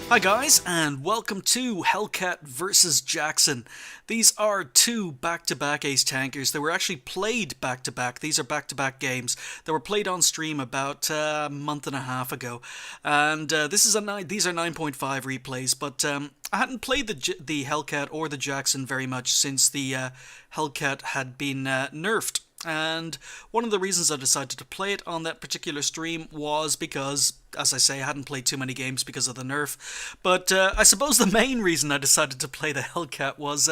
Hi guys, and welcome to Hellcat vs Jackson. These are two back-to-back ace tankers. They were actually played back-to-back. These are back-to-back games. They were played on stream about a month and a half ago. And these are 9.5 replays, but I hadn't played the Hellcat or the Jackson very much since the Hellcat had been nerfed. And one of the reasons I decided to play it on that particular stream was because, as I say, I hadn't played too many games because of the nerf. But I suppose the main reason I decided to play the Hellcat was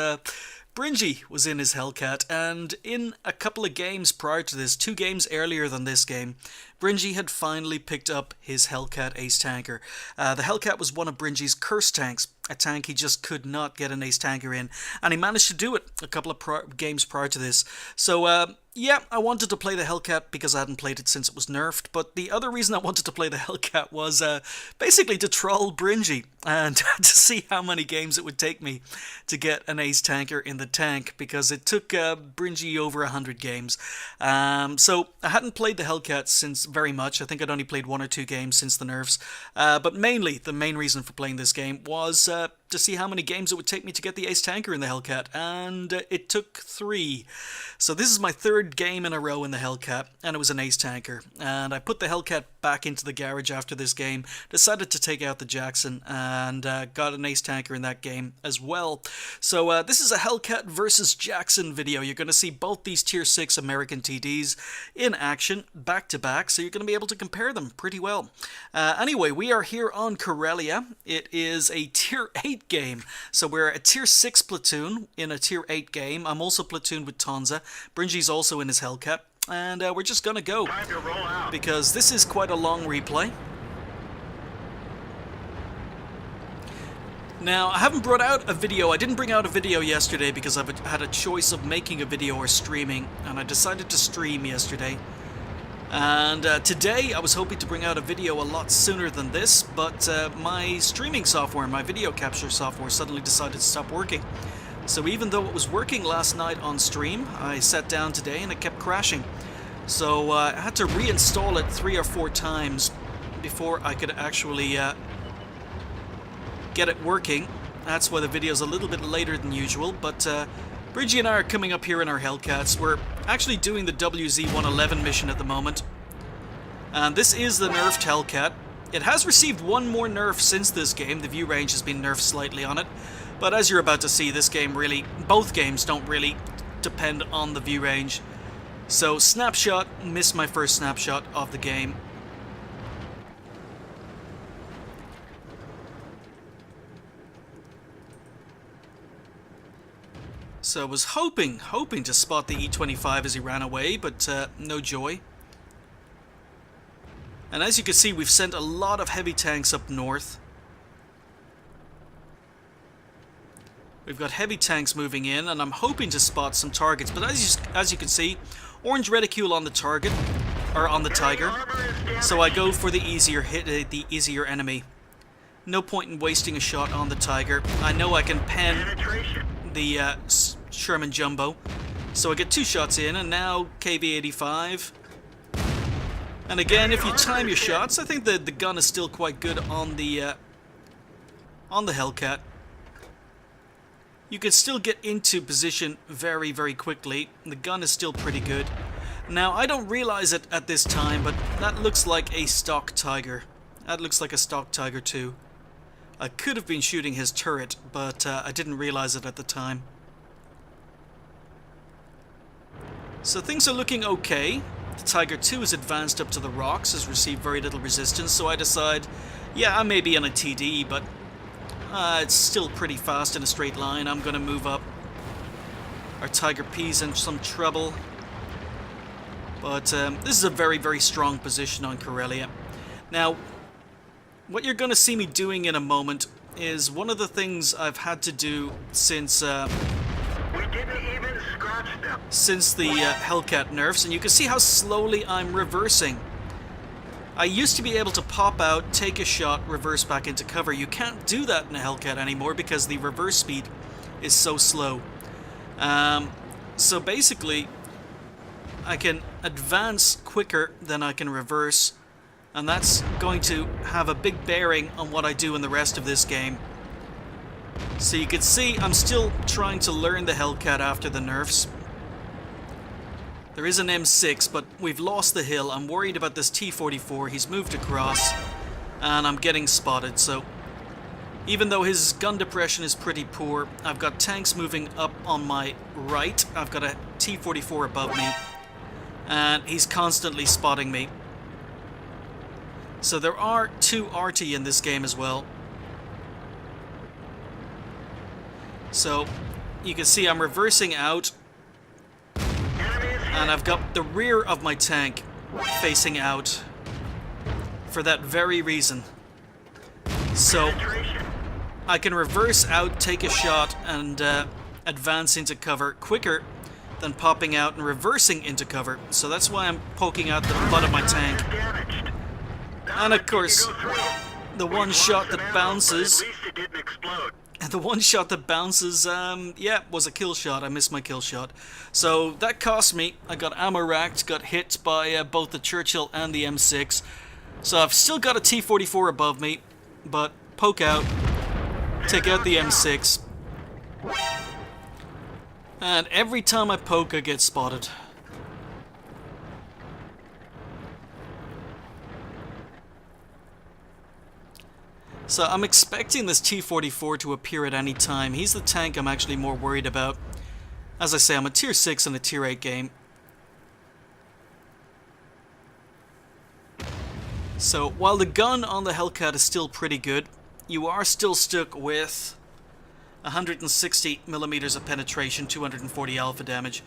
Bringy was in his Hellcat, and in a couple of games prior to this, 2 games earlier than this game, Bringy had finally picked up his Hellcat ace tanker. The Hellcat was one of Bringy's curse tanks, a tank he just could not get an ace tanker in, and he managed to do it a couple of games prior to this. So yeah, I wanted to play the Hellcat because I hadn't played it since it was nerfed, but the other reason I wanted to play the Hellcat was basically to troll Bringy and to see how many games it would take me to get an ace tanker in the tank, because it took Bringy over 100 games. So I hadn't played the Hellcat since very much. I think I'd only played 1 or 2 games since the nerfs, but mainly the main reason for playing this game was to see how many games it would take me to get the ace tanker in the Hellcat, and it took 3. So this is my 3rd game in a row in the Hellcat, and it was an ace tanker. And I put the Hellcat back into the garage after this game, decided to take out the Jackson, and got an ace tanker in that game as well. So this is a Hellcat versus Jackson video. You're going to see both these tier 6 American TDs in action back to back, so you're going to be able to compare them pretty well. Anyway, we are here on Corellia. It is a tier 8 game, so we're a tier 6 platoon in a tier 8 game. I'm also platooned with Tonza. Bringy's also in his Hellcat, and we're just gonna go because this is quite a long replay. Now, I haven't brought out a video. I didn't bring out a video yesterday because I've had a choice of making a video or streaming, and I decided to stream yesterday. And today I was hoping to bring out a video a lot sooner than this, but my streaming software, my video capture software, suddenly decided to stop working. So even though it was working last night on stream, I sat down today and it kept crashing. So I had to reinstall it 3 or 4 times before I could actually get it working. That's why the video's a little bit later than usual, but Bringy and I are coming up here in our Hellcats. We're actually doing the WZ-111 mission at the moment. And this is the nerfed Hellcat. It has received 1 more nerf since this game. The view range has been nerfed slightly on it. But as you're about to see, this game really, both games don't really depend on the view range. So, snapshot, missed my first snapshot of the game. So I was hoping to spot the E25 as he ran away, but no joy. And as you can see, we've sent a lot of heavy tanks up north. We've got heavy tanks moving in, and I'm hoping to spot some targets. But as you can see, orange reticule on the target, or on the Tiger. So I go for the easier hit, the easier enemy. No point in wasting a shot on the Tiger. I know I can pen the Sherman Jumbo. So I get 2 shots in, and now KV-85. And again, if you time your shots, I think the gun is still quite good on the Hellcat. You can still get into position very, very quickly. The gun is still pretty good. Now, I don't realize it at this time, but that looks like a stock Tiger. That looks like a stock Tiger too. I could have been shooting his turret, but I didn't realize it at the time. So things are looking okay. The Tiger 2 is advanced up to the rocks, has received very little resistance, so I decide, yeah, I may be on a TD, but it's still pretty fast in a straight line. I'm going to move up. Our Tiger P's in some trouble. But this is a very, very strong position on Corellia. Now, what you're going to see me doing in a moment is one of the things I've had to do since the Hellcat nerfs, and you can see how slowly I'm reversing. I used to be able to pop out, take a shot, reverse back into cover. You can't do that in a Hellcat anymore because the reverse speed is so slow. So basically, I can advance quicker than I can reverse. And that's going to have a big bearing on what I do in the rest of this game. So you can see I'm still trying to learn the Hellcat after the nerfs. There is an M6, but we've lost the hill. I'm worried about this T-44. He's moved across, and I'm getting spotted. So even though his gun depression is pretty poor, I've got tanks moving up on my right. I've got a T-44 above me, and he's constantly spotting me. So there are 2 RT in this game as well. So you can see I'm reversing out, and I've got the rear of my tank facing out for that very reason. So I can reverse out, take a shot, and advance into cover quicker than popping out and reversing into cover. So that's why I'm poking out the butt of my tank. And of course, the one shot that bounces... The one shot that bounces, yeah, was a kill shot. I missed my kill shot. So that cost me. I got ammo racked, got hit by both the Churchill and the M6. So I've still got a T-44 above me, but poke out, take out the M6. And every time I poke, I get spotted. So I'm expecting this T-44 to appear at any time. He's the tank I'm actually more worried about. As I say, I'm a tier 6 in a tier 8 game. So while the gun on the Hellcat is still pretty good, you are still stuck with 160 millimeters of penetration, 240 alpha damage.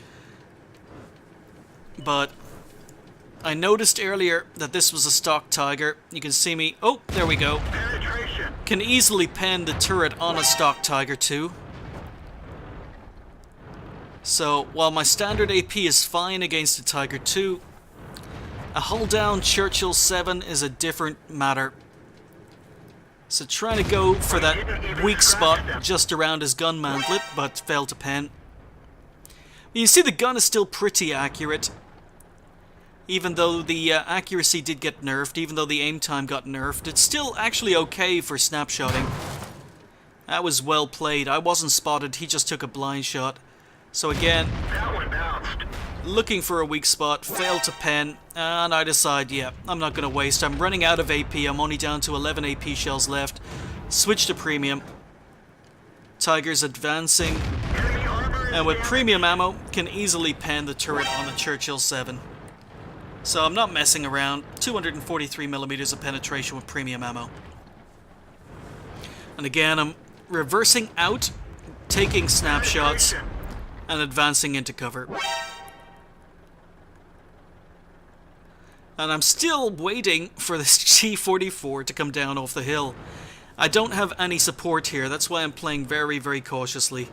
But I noticed earlier that this was a stock Tiger. You can see me. Oh, there we go. Can easily pen the turret on a stock Tiger too. So while my standard AP is fine against the Tiger 2, a hull down Churchill 7 is a different matter. So trying to go for that weak spot just around his gun mantlet, but failed to pen. You see the gun is still pretty accurate. Even though the accuracy did get nerfed, even though the aim time got nerfed, it's still actually okay for snapshotting. That was well played. I wasn't spotted, he just took a blind shot. So again, looking for a weak spot, failed to pen, and I decide, yeah, I'm not going to waste. I'm running out of AP, I'm only down to 11 AP shells left. Switch to premium. Tiger's advancing, and with premium ammo, can easily pen the turret on the Churchill 7. So I'm not messing around. 243 millimeters of penetration with premium ammo. And again, I'm reversing out, taking snapshots, and advancing into cover. And I'm still waiting for this T-44 to come down off the hill. I don't have any support here, that's why I'm playing very, very cautiously.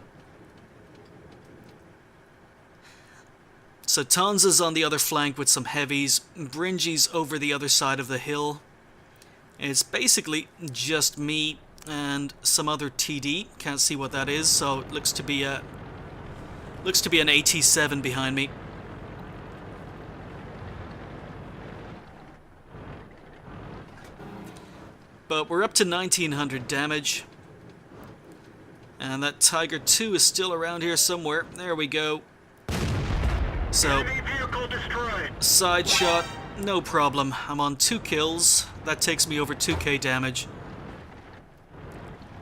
So Tonza's on the other flank with some heavies, Bringy's over the other side of the hill. It's basically just me and some other TD, can't see what that is, so it looks to be an AT-7 behind me. But we're up to 1900 damage. And that Tiger 2 is still around here somewhere. There we go. So, side shot, no problem. I'm on 2 kills. That takes me over 2k damage.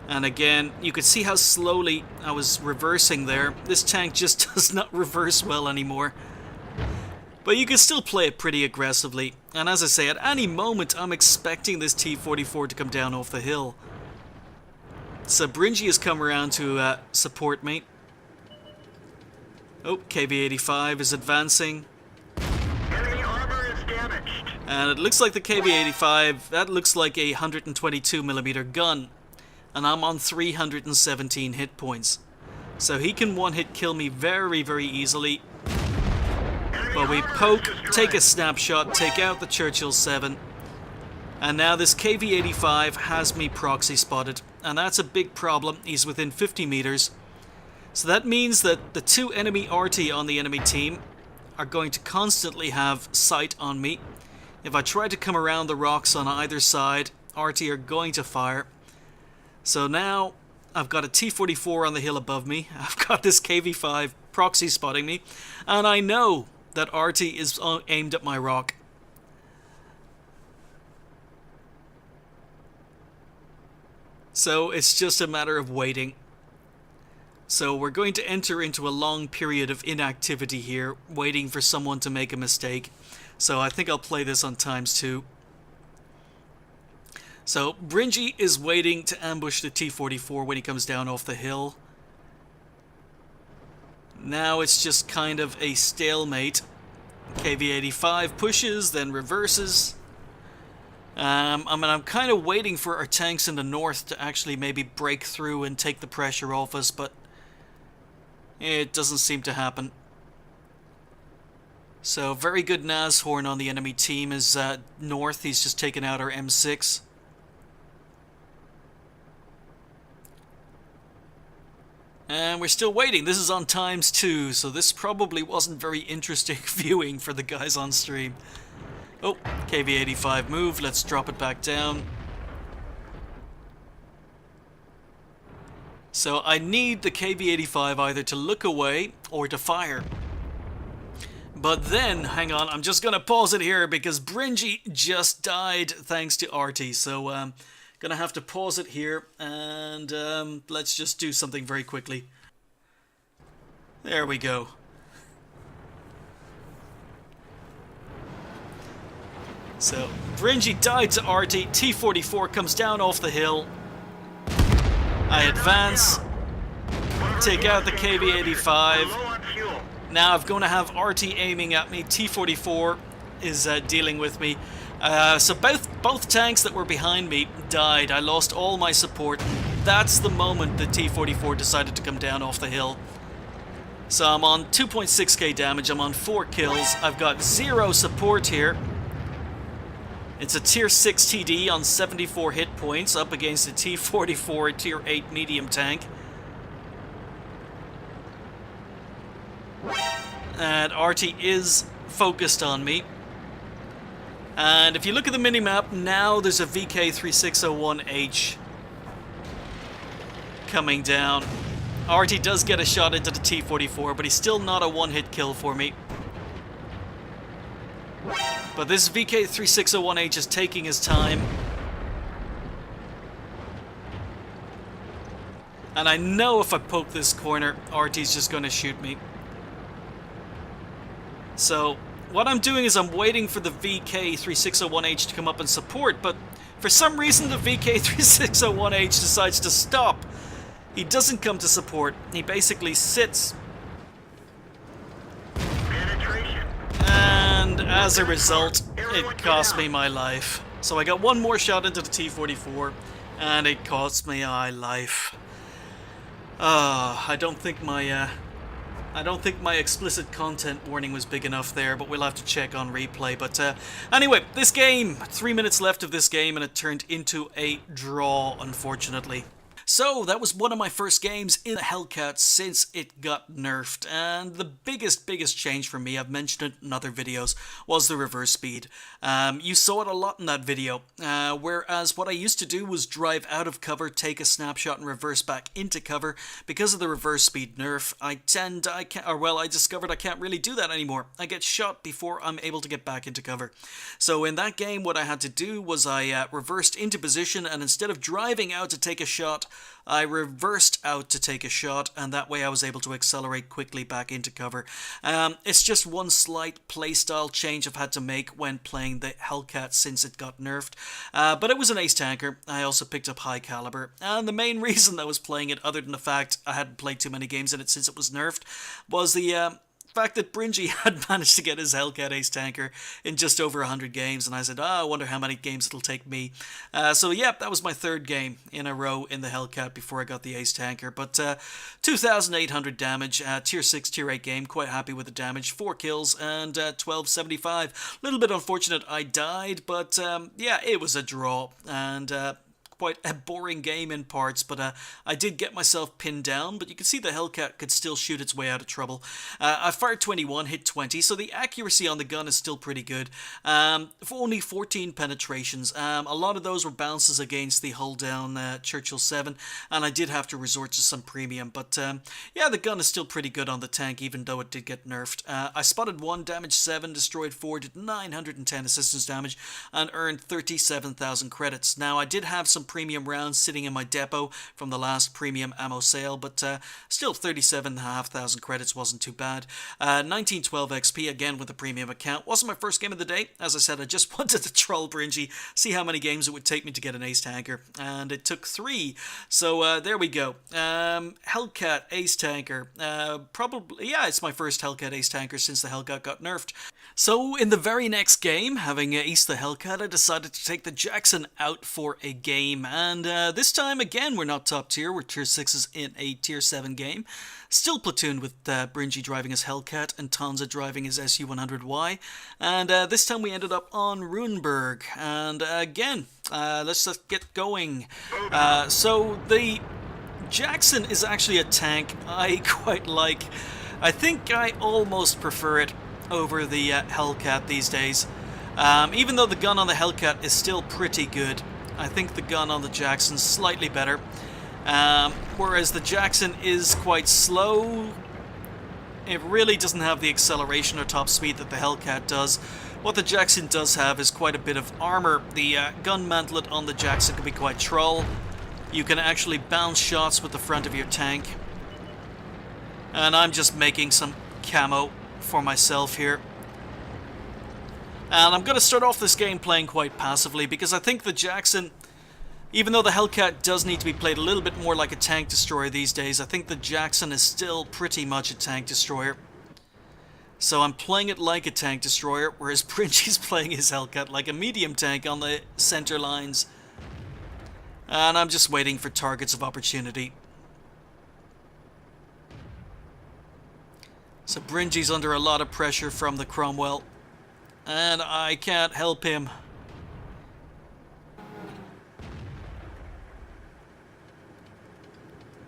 And again, you could see how slowly I was reversing there. This tank just does not reverse well anymore. But you can still play it pretty aggressively. And as I say, at any moment I'm expecting this T-44 to come down off the hill. So Bringy has come around to support me. Oh, KV-85 is advancing. Enemy armor is damaged. And it looks like the KV-85, that looks like a 122mm gun. And I'm on 317 hit points. So he can one-hit kill me very, very easily. But we poke, take a snapshot, take out the Churchill 7. And now this KV-85 has me proxy spotted. And that's a big problem. He's within 50 meters. So that means that the 2 enemy RT on the enemy team are going to constantly have sight on me. If I try to come around the rocks on either side, RT are going to fire. So now I've got a T-44 on the hill above me. I've got this KV-5 proxy spotting me. And I know that RT is aimed at my rock. So it's just a matter of waiting. So we're going to enter into a long period of inactivity here, waiting for someone to make a mistake. So I think I'll play this on ×2. So Bringy is waiting to ambush the T-44 when he comes down off the hill. Now it's just kind of a stalemate. KV-85 pushes, then reverses. I'm kind of waiting for our tanks in the north to actually maybe break through and take the pressure off us, but it doesn't seem to happen. So very good Nashorn on the enemy team is north. He's just taken out our M6. And we're still waiting. This is on ×2, so this probably wasn't very interesting viewing for the guys on stream. Oh, KV-85 moved. Let's drop it back down. So I need the KV-85 either to look away or to fire. But then, hang on, I'm just going to pause it here because Bringy just died thanks to RT. So gonna have to pause it here and let's just do something very quickly. There we go. So Bringy died to RT. T-44 comes down off the hill. I advance, take out the KV-85. Now I'm going to have RT aiming at me. T-44 is dealing with me. So both tanks that were behind me died. I lost all my support. That's the moment the T-44 decided to come down off the hill. So I'm on 2.6k damage. I'm on 4 kills. I've got 0 support here. It's a tier 6 TD on 74 hit points up against a T-44 tier 8 medium tank. And RT is focused on me. And if you look at the minimap, now there's a VK3601H coming down. RT does get a shot into the T-44, but he's still not a one-hit kill for me. But this VK3601H is taking his time. And I know if I poke this corner, RT's just going to shoot me. So what I'm doing is I'm waiting for the VK3601H to come up and support, but for some reason the VK3601H decides to stop. He doesn't come to support. He basically sits. And as a result, it cost me my life. So I got one more shot into the T-44, and it cost me my life. I don't think my explicit content warning was big enough there, but we'll have to check on replay. But anyway, this game, 3 minutes left of this game, and it turned into a draw, unfortunately. So, that was one of my first games in the Hellcat since it got nerfed, and the biggest change for me, I've mentioned it in other videos, was the reverse speed. You saw it a lot in that video, whereas what I used to do was drive out of cover, take a snapshot and reverse back into cover. Because of the reverse speed nerf, I discovered I can't really do that anymore. I get shot before I'm able to get back into cover. So in that game, what I had to do was I reversed into position, and instead of driving out to take a shot, I reversed out to take a shot, and that way I was able to accelerate quickly back into cover. It's just one slight playstyle change I've had to make when playing the Hellcat since it got nerfed. But it was an ace tanker. I also picked up high caliber, and the main reason I was playing it, other than the fact I hadn't played too many games in it since it was nerfed, was the fact that Bringy had managed to get his Hellcat ace tanker in just over 100 games, and I said, I wonder how many games it'll take me. So yeah, that was my third game in a row in the Hellcat before I got the ace tanker. But 2,800 damage, tier 6, tier 8 game, quite happy with the damage, 4 kills and 1275. A little bit unfortunate I died, but yeah, it was a draw, and quite a boring game in parts, but I did get myself pinned down, but you can see the Hellcat could still shoot its way out of trouble. I fired 21, hit 20, so the accuracy on the gun is still pretty good. For only 14 penetrations. A lot of those were bounces against the hull down Churchill 7, and I did have to resort to some premium, but yeah, the gun is still pretty good on the tank, even though it did get nerfed. I spotted 1, damaged 7, destroyed 4, did 910 assistance damage, and earned 37,000 credits. Now, I did have some premium rounds sitting in my depot from the last premium ammo sale, but still 37,500 credits wasn't too bad. 1912 XP, again with the premium account. Wasn't my first game of the day. As I said, I just wanted to troll Bringy, see how many games it would take me to get an ace tanker, and it took 3. So there we go. Hellcat ace tanker. Probably, yeah, it's my first Hellcat ace tanker since the Hellcat got nerfed. So in the very next game, having aced the Hellcat, I decided to take the Jackson out for a game, and this time again we're not top tier, we're tier 6s in a tier 7 game. Still platooned with Bringy driving his Hellcat and Tonza driving his SU-100Y, and this time we ended up on Runeberg, and again, let's just get going. So the Jackson is actually a tank I quite like. I think I almost prefer it over the Hellcat these days. Even though the gun on the Hellcat is still pretty good, I think the gun on the Jackson's slightly better. Whereas the Jackson is quite slow. It really doesn't have the acceleration or top speed that the Hellcat does. What the Jackson does have is quite a bit of armor. The gun mantlet on the Jackson can be quite troll. You can actually bounce shots with the front of your tank. And I'm just making some camo for myself here. And I'm going to start off this game playing quite passively, because I think the Jackson, even though the Hellcat does need to be played a little bit more like a tank destroyer these days, I think the Jackson is still pretty much a tank destroyer. So I'm playing it like a tank destroyer, whereas Bringy's playing his Hellcat like a medium tank on the center lines. And I'm just waiting for targets of opportunity. So Bringy's under a lot of pressure from the Cromwell, and I can't help him.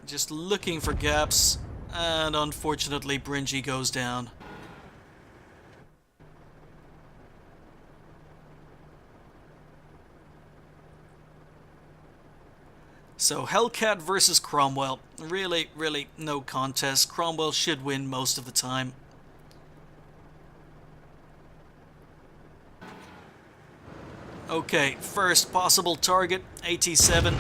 Just looking for gaps, and unfortunately Bringy goes down. So Hellcat versus Cromwell. Really, really no contest. Cromwell should win most of the time. Okay, first possible target, AT-7.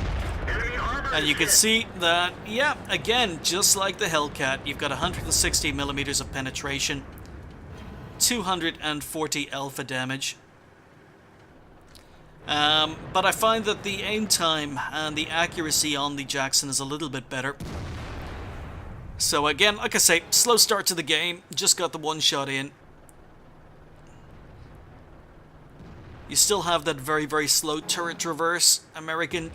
And you can see that, yeah, again, just like the Hellcat, you've got 160 millimeters of penetration, 240 alpha damage. But I find that the aim time and the accuracy on the Jackson is a little bit better. So again, like I say, slow start to the game, just got the one shot in. You still have that very, very slow turret traverse American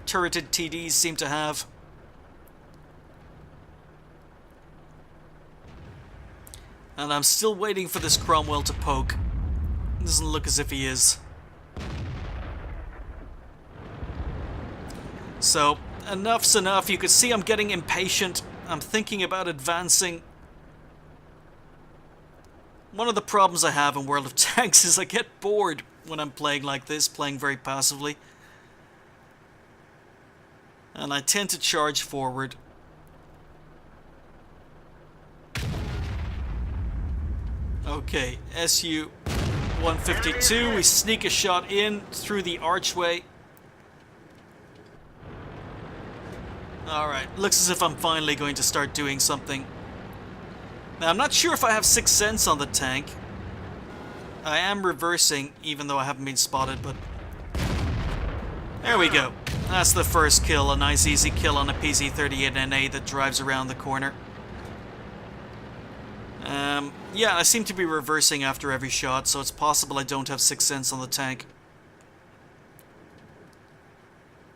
turreted TDs seem to have. And I'm still waiting for this Cromwell to poke. Doesn't look as if he is. So, enough's enough. You can see I'm getting impatient. I'm thinking about advancing. One of the problems I have in World of Tanks is I get bored when I'm playing like this, playing very passively. And I tend to charge forward. Okay, SU-152. We sneak a shot in through the archway. Alright, looks as if I'm finally going to start doing something. Now, I'm not sure if I have Sixth Sense on the tank. I am reversing, even though I haven't been spotted, but... There we go. That's the first kill, a nice easy kill on a PZ-38NA that drives around the corner. Yeah, I seem to be reversing after every shot, so it's possible I don't have Sixth Sense on the tank.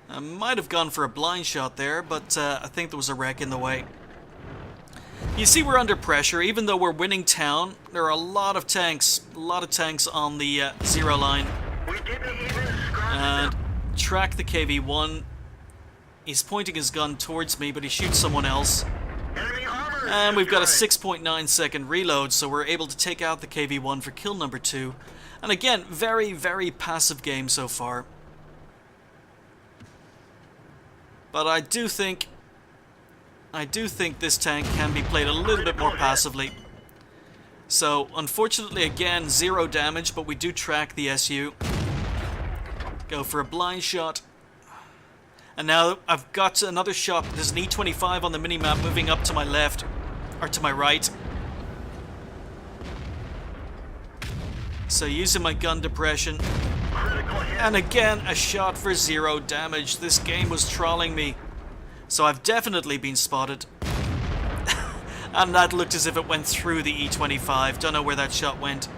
I might have gone for a blind shot there, but I think there was a wreck in the way. You see we're under pressure, even though we're winning town. There are a lot of tanks on the zero line. We didn't even scratch And track the KV-1. He's pointing his gun towards me, but he shoots someone else. Enemy armor is And we've got a destroyed. 6.9 second reload, so we're able to take out the KV-1 for kill number 2. And again, very, very passive game so far. But I do think this tank can be played a little bit more passively. So, unfortunately, again, 0 damage, but we do track the SU. Go for a blind shot. And now I've got another shot. There's an E25 on the minimap moving up to my left, or to my right. So using my gun depression. Critical hit. And again, a shot for 0 damage. This game was trolling me. So I've definitely been spotted. And that looked as if it went through the E25. Don't know where that shot went.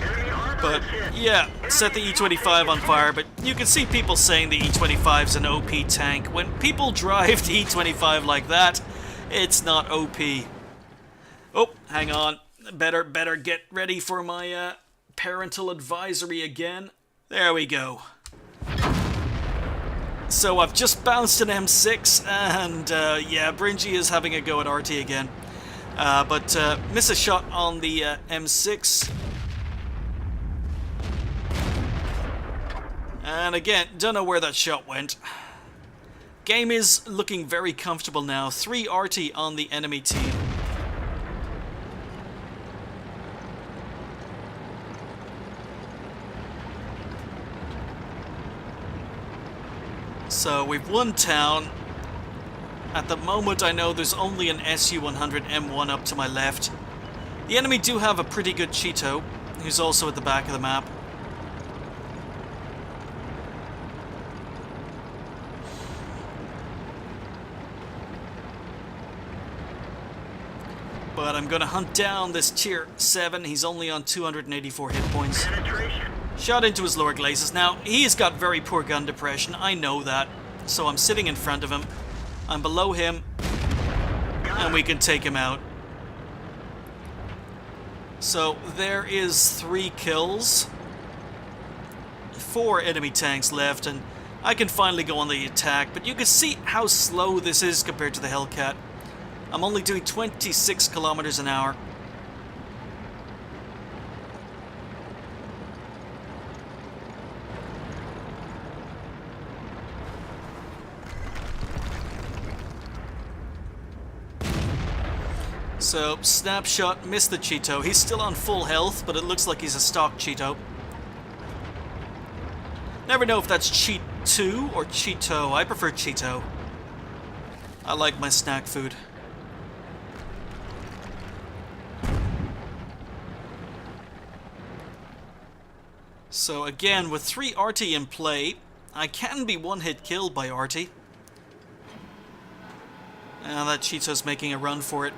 Enemy armor But is hit. yeah, set the E25 on fire. But you can see people saying the E25's an OP tank. When people drive the E25 like that, it's not OP. Oh, hang on. Better get ready for my parental advisory again. There we go. So I've just bounced an M6, and yeah, Bringy is having a go at RT again. But miss a shot on the M6. And again, don't know where that shot went. Game is looking very comfortable now. 3 RT on the enemy team. So we've won town. At the moment I know there's only an SU-100 M1 up to my left. The enemy do have a pretty good Cheeto, who's also at the back of the map. But I'm gonna hunt down this tier 7. He's only on 284 hit points. Penetration. Shot into his lower glazes. Now, he's got very poor gun depression, I know that. So I'm sitting in front of him. I'm below him. And we can take him out. So, there is 3 kills. 4 enemy tanks left, and I can finally go on the attack. But you can see how slow this is compared to the Hellcat. I'm only doing 26 kilometers an hour. So, snapshot, missed the Cheeto. He's still on full health, but it looks like he's a stock Cheeto. Never know if that's Cheat 2 or Cheeto. I prefer Cheeto. I like my snack food. So again, with 3 RT in play, I can be one-hit killed by RT. And that Cheeto's making a run for it.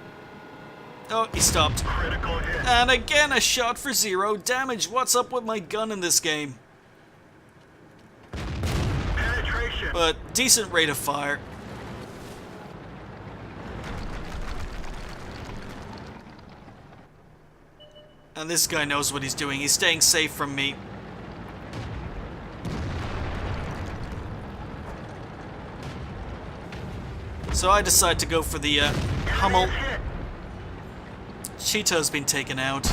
Oh, he stopped. Critical hit. And again, a shot for 0 damage. What's up with my gun in this game? Penetration. But decent rate of fire. And this guy knows what he's doing. He's staying safe from me. So I decide to go for the Hummel. Enemy is hit. Cheeto's been taken out.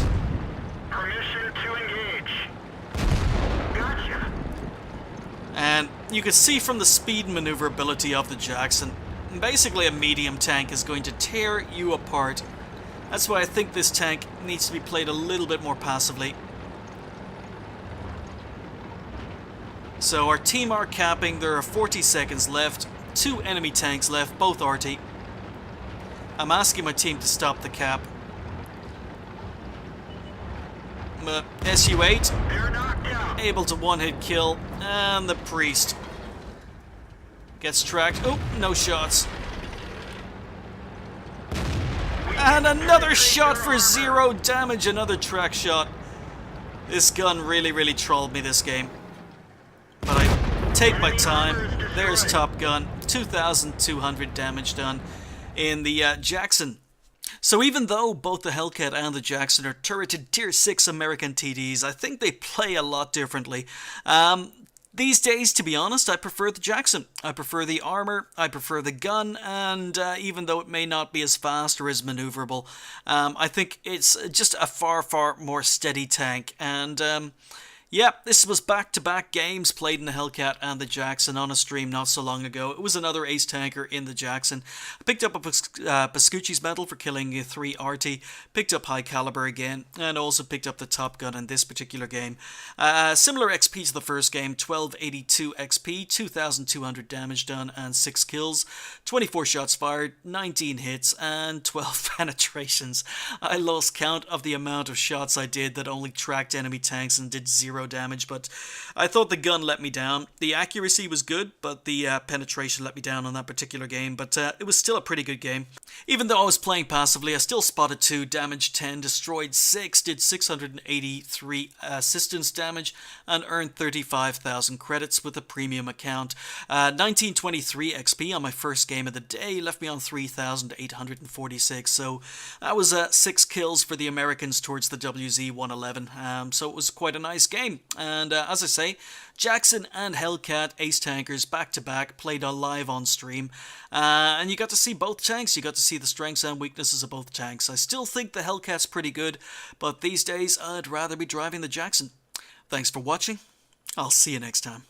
Permission to engage. Gotcha. And you can see from the speed and maneuverability of the Jackson, basically a medium tank is going to tear you apart. That's why I think this tank needs to be played a little bit more passively. So our team are capping, there are 40 seconds left, 2 enemy tanks left, both RT. I'm asking my team to stop the cap. SU-8, They're knocked out. able to one-hit kill, and the Priest gets tracked. Oh, no shots. And another shot for 0 damage, another track shot. This gun really trolled me this game. But I take my time. There's Top Gun, 2,200 damage done in the Jackson. So even though both the Hellcat and the Jackson are turreted Tier 6 American TDs, I think they play a lot differently. These days, to be honest, I prefer the Jackson. I prefer the armor, I prefer the gun, and even though it may not be as fast or as maneuverable, I think it's just a far, far more steady tank. And yeah, this was back-to-back games played in the Hellcat and the Jackson on a stream not so long ago. It was another ace tanker in the Jackson. I picked up a Pascucci's medal for killing 3 RT, picked up high caliber again, and also picked up the Top Gun in this particular game. Similar XP to the first game, 1282 XP, 2200 damage done, and 6 kills, 24 shots fired, 19 hits, and 12 penetrations. I lost count of the amount of shots I did that only tracked enemy tanks and did 0 damage, but I thought the gun let me down. The accuracy was good, but the penetration let me down on that particular game, but it was still a pretty good game. Even though I was playing passively, I still spotted 2, damaged 10, destroyed 6, did 683 assistance damage, and earned 35,000 credits with a premium account. 1923 XP on my first game of the day left me on 3,846, so that was 6 kills for the Americans towards the WZ-111, so it was quite a nice game. And as I say, Jackson and Hellcat ace tankers back to back, played live on stream, and you got to see both tanks. You got to see the strengths and weaknesses of both tanks. I still think the Hellcat's pretty good, but these days I'd rather be driving the Jackson. Thanks for watching. I'll see you next time.